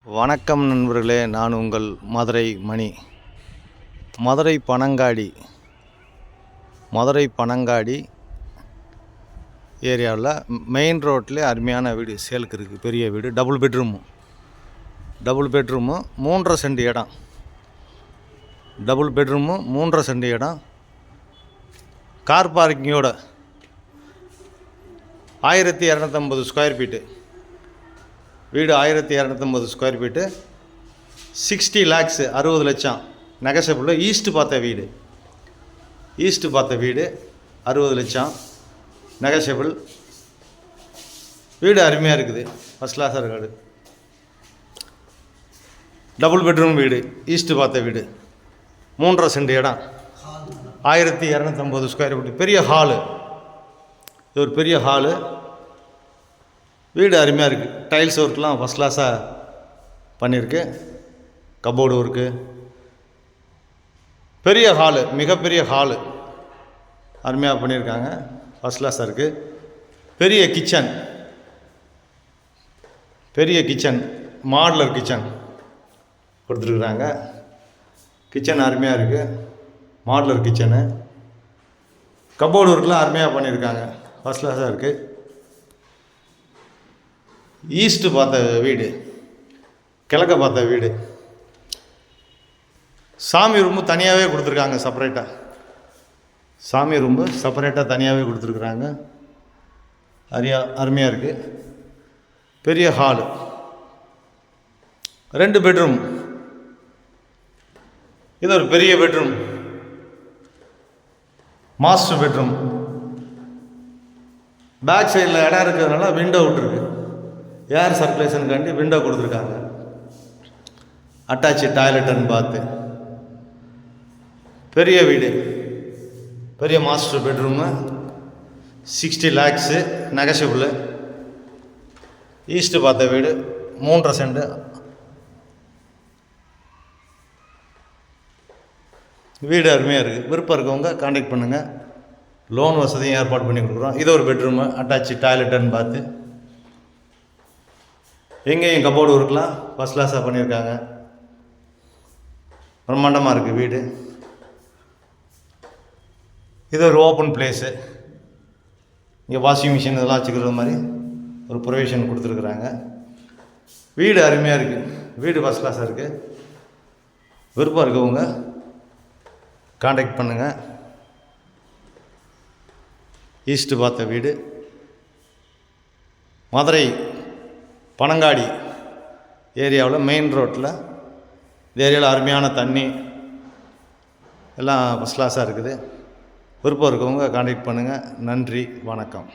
வணக்கம் நண்பர்களே, நான் உங்கள் மதுரை மணி. மதுரை பனங்காடி ஏரியாவில் மெயின் ரோட்லேயே அருமையான வீடு சேலுக்கு இருக்குது. பெரிய வீடு, டபுள் பெட்ரூமு 3.5 சென்ட் இடம். டபுள் பெட்ரூமு 3.5 சென்ட் இடம், கார் பார்க்கிங்கோட 1250 ஸ்கொயர் ஃபீட்டு வீடு. 1250 ஸ்கொயர் ஃபீட்டு, 60 lakhs 60 லட்சம் நெகசபிள். ஈஸ்ட்டு பார்த்த வீடு 60 லட்சம் நெகசபிள். வீடு அருமையாக இருக்குது, ஃபஸ்ட் கிளாஸாக இருக்காது. டபுள் பெட்ரூம் வீடு, ஈஸ்ட்டு பார்த்த வீடு, 3.5 சென்ட் இடம், 1250 ஸ்கொயர் ஃபீட்டு, பெரிய ஹாலு. இது ஒரு பெரிய ஹாலு. வீடு அருமையாக இருக்குது. டைல்ஸ் ஒர்க்லாம் ஃபஸ்ட் கிளாஸாக பண்ணியிருக்கு. கபோர்டு ஒர்க்கு, பெரிய ஹாலு, மிகப்பெரிய ஹாலு அருமையாக பண்ணியிருக்காங்க. ஃபஸ்ட் கிளாஸாக இருக்குது. பெரிய கிச்சன் மாடுலர் கிச்சன் கொடுத்துருக்குறாங்க. கிச்சன் அருமையாக இருக்குது, மாடுலர் கிச்சனு. கபோர்டு ஒர்க்லாம் அருமையாக பண்ணியிருக்காங்க, ஃபஸ்ட் கிளாஸாக இருக்குது. ஈஸ்ட்டு பார்த்த வீடு, கிழக்க பார்த்த வீடு. சாமி ரூமு தனியாகவே கொடுத்துருக்காங்க, செப்பரேட்டாக தனியாகவே கொடுத்துருக்குறாங்க. அருமையாக இருக்குது. பெரிய ஹாலு, 2 பெட்ரூம். இது ஒரு பெரிய பெட்ரூம், மாஸ்டர் பெட்ரூம். பேக் சைடில் இடம் இருக்கிறதுனால விண்டோ விட்டுருக்கு, ஏர் சர்க்குலேஷனுக்காண்டி விண்டோ கொடுத்துருக்காங்க. Attach toilet and bath. பெரிய வீடு, பெரிய master bedroom, 60 lakhs negotiable. East பார்த்த வீடு, 3.5 சென்ட். வீடு அருமையாக இருக்குது. விருப்பம் இருக்கவங்க கான்டாக்ட் பண்ணுங்கள். லோன் வசதியும் ஏற்பாடு பண்ணி கொடுக்குறோம். இது ஒரு பெட்ரூமு, அட்டாச்சு டாய்லெட் அண்ட் பாத்து. எங்கேயும் கபோர்டு ஒர்க்லாம் ஃபஸ்ட் கிளாஸாக பண்ணியிருக்காங்க. பிரம்மாண்டமாக இருக்குது வீடு. இது ஒரு ஓப்பன் பிளேஸு. இங்கே வாஷிங் மிஷின் இதெல்லாம் வச்சுக்கிறது மாதிரி ஒரு ப்ரொவிஷன் கொடுத்துருக்குறாங்க. வீடு அருமையாக இருக்குது. வீடு ஃபஸ்ட் கிளாஸாக இருக்குது. விருப்பம் இருக்கவங்க கான்டாக்ட் பண்ணுங்கள். ஈஸ்ட்டு பார்த்த வீடு, மதுரை பனங்காடி ஏரியாவில் மெயின் ரோட்டில். இந்த ஏரியாவில் அருமையான தண்ணி எல்லாம் ஃபஸ்ட் கிளாஸாக இருக்குது. விருப்பம் இருக்கவங்க கான்டாக்ட் பண்ணுங்கள். நன்றி, வணக்கம்.